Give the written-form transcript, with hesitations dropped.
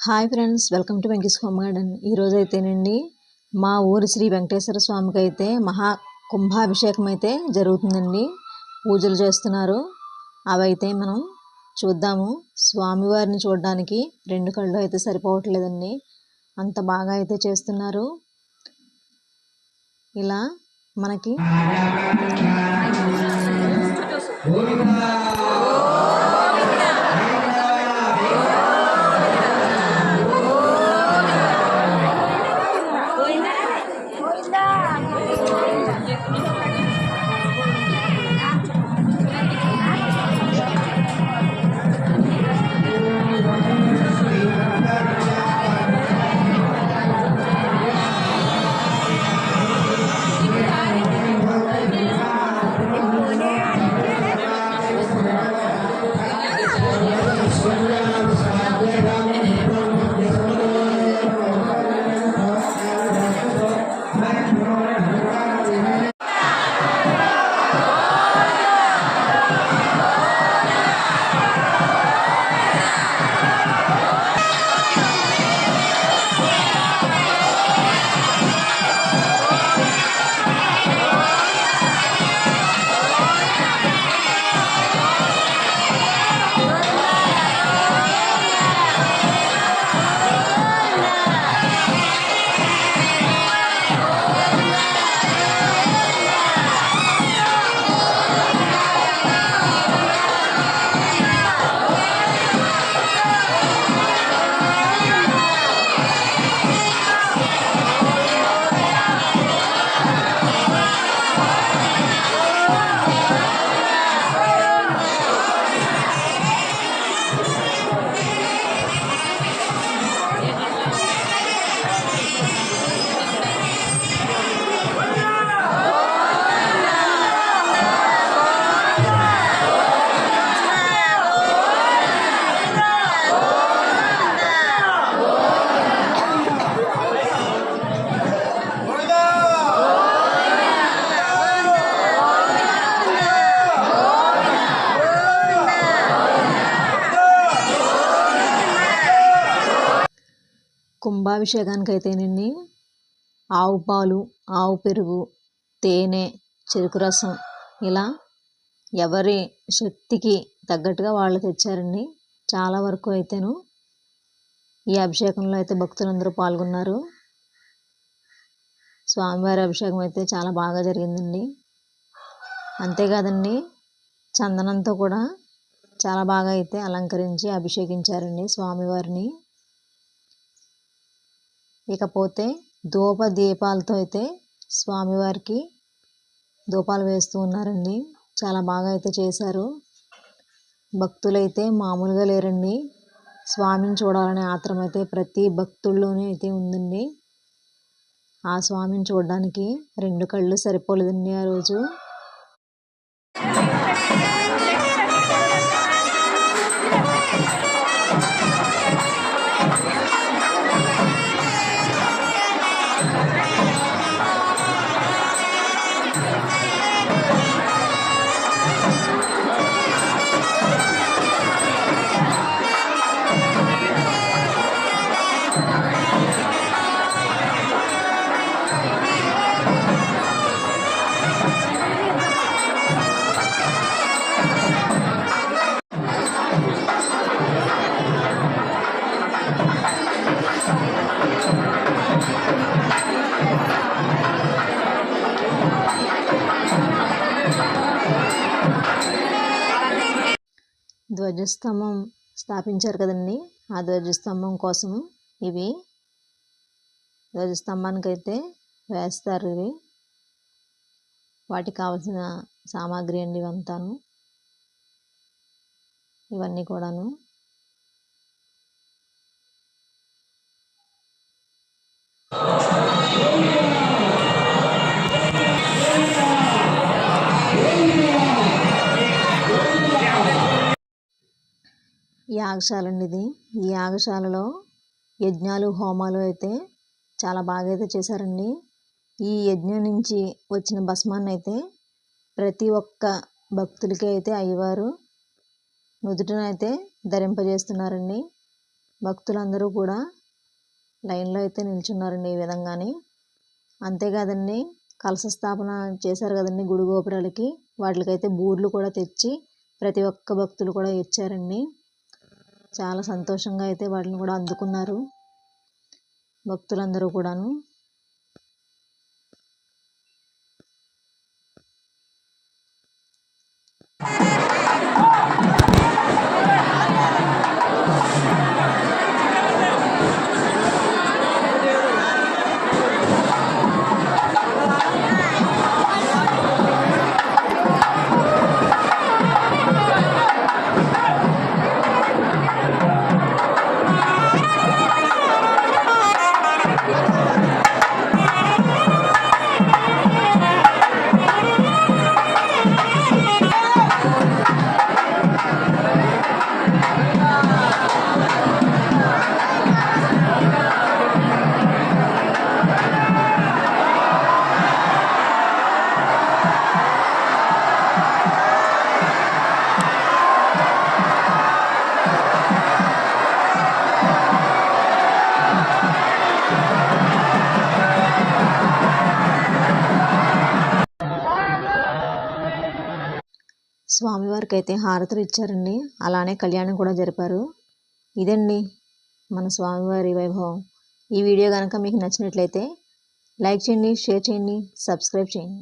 Hi friends, welcome to Venky's home garden. ఈరోజు అయితేనండి మా ఊరి శ్రీ వెంకటేశ్వర స్వామికి అయితే మహా కుంభాభిషేకం అయితే జరుగుతుందండి. పూజలు చేస్తున్నారు. అవైతే మనం చూద్దాము. స్వామివారిని చూడడానికి రెండు కళ్ళు అయితే సరిపోవట్లేదండి, అంత బాగా అయితే చేస్తున్నారు. ఇలా మనకి కుంభాభిషేకానికి అయితేనండి ఆవు పాలు, ఆవు పెరుగు, తేనె, చెరుకు రసం ఇలా ఎవరి శక్తికి తగ్గట్టుగా వాళ్ళు తెచ్చారండి. చాలా వరకు అయితేను ఈ అభిషేకంలో అయితే భక్తులందరూ పాల్గొన్నారు. స్వామివారి అభిషేకం అయితే చాలా బాగా జరిగిందండి. అంతేకాదండి, చందనంతో కూడా చాలా బాగా అయితే అలంకరించి అభిషేకించారండి స్వామివారిని. ఇకపోతే ధూప దీపాలతో అయితే స్వామివారికి ధూపాలు వేస్తూ ఉన్నారండి. చాలా బాగా అయితే చేశారు. భక్తులైతే మామూలుగా లేరండి. స్వామిని చూడాలనే ఆత్రం అయితే ప్రతి భక్తుల్లోనే అయితే ఉందండి. ఆ స్వామిని చూడడానికి రెండు కళ్ళు సరిపోలేదండి ఆ రోజు. ధ్వజస్తంభం స్థాపించారు కదండి, ఆ ధ్వజస్తంభం కోసం ఇవి ధ్వజస్తంభానికి అయితే వేస్తారు. ఇవి వాటికి కావాల్సిన సామాగ్రి అండి ఇవంతాను, ఇవన్నీ కూడాను. యాగశాల అండి ఇది. ఈ యాగశాలలో యజ్ఞాలు, హోమాలు అయితే చాలా బాగా అయితే చేశారండి. ఈ యజ్ఞం నుంచి వచ్చిన భస్మాన్ని అయితే ప్రతి ఒక్క భక్తులకి అయితే అయ్యవారు నుదుటినైతే ధరింపజేస్తున్నారండి. భక్తులందరూ కూడా లైన్లో అయితే నిల్చున్నారండి ఈ విధంగానే. అంతేకాదండి, కలశ స్థాపన చేశారు కదండి గుడి గోపురాలకి, వాటికైతే బూర్లు కూడా తెచ్చి ప్రతి ఒక్క భక్తులు కూడా ఇచ్చారండి. చాలా సంతోషంగా అయితే వాటిని కూడా అందుకున్నారు భక్తులందరూ కూడాను. స్వామివారికి అయితే హారతులు ఇచ్చారండి. అలానే కళ్యాణం కూడా జరిపారు. ఇదండి మన స్వామివారి వైభవం. ఈ వీడియో కనుక మీకు నచ్చినట్లయితే లైక్ చేయండి, షేర్ చేయండి, సబ్స్క్రైబ్ చేయండి.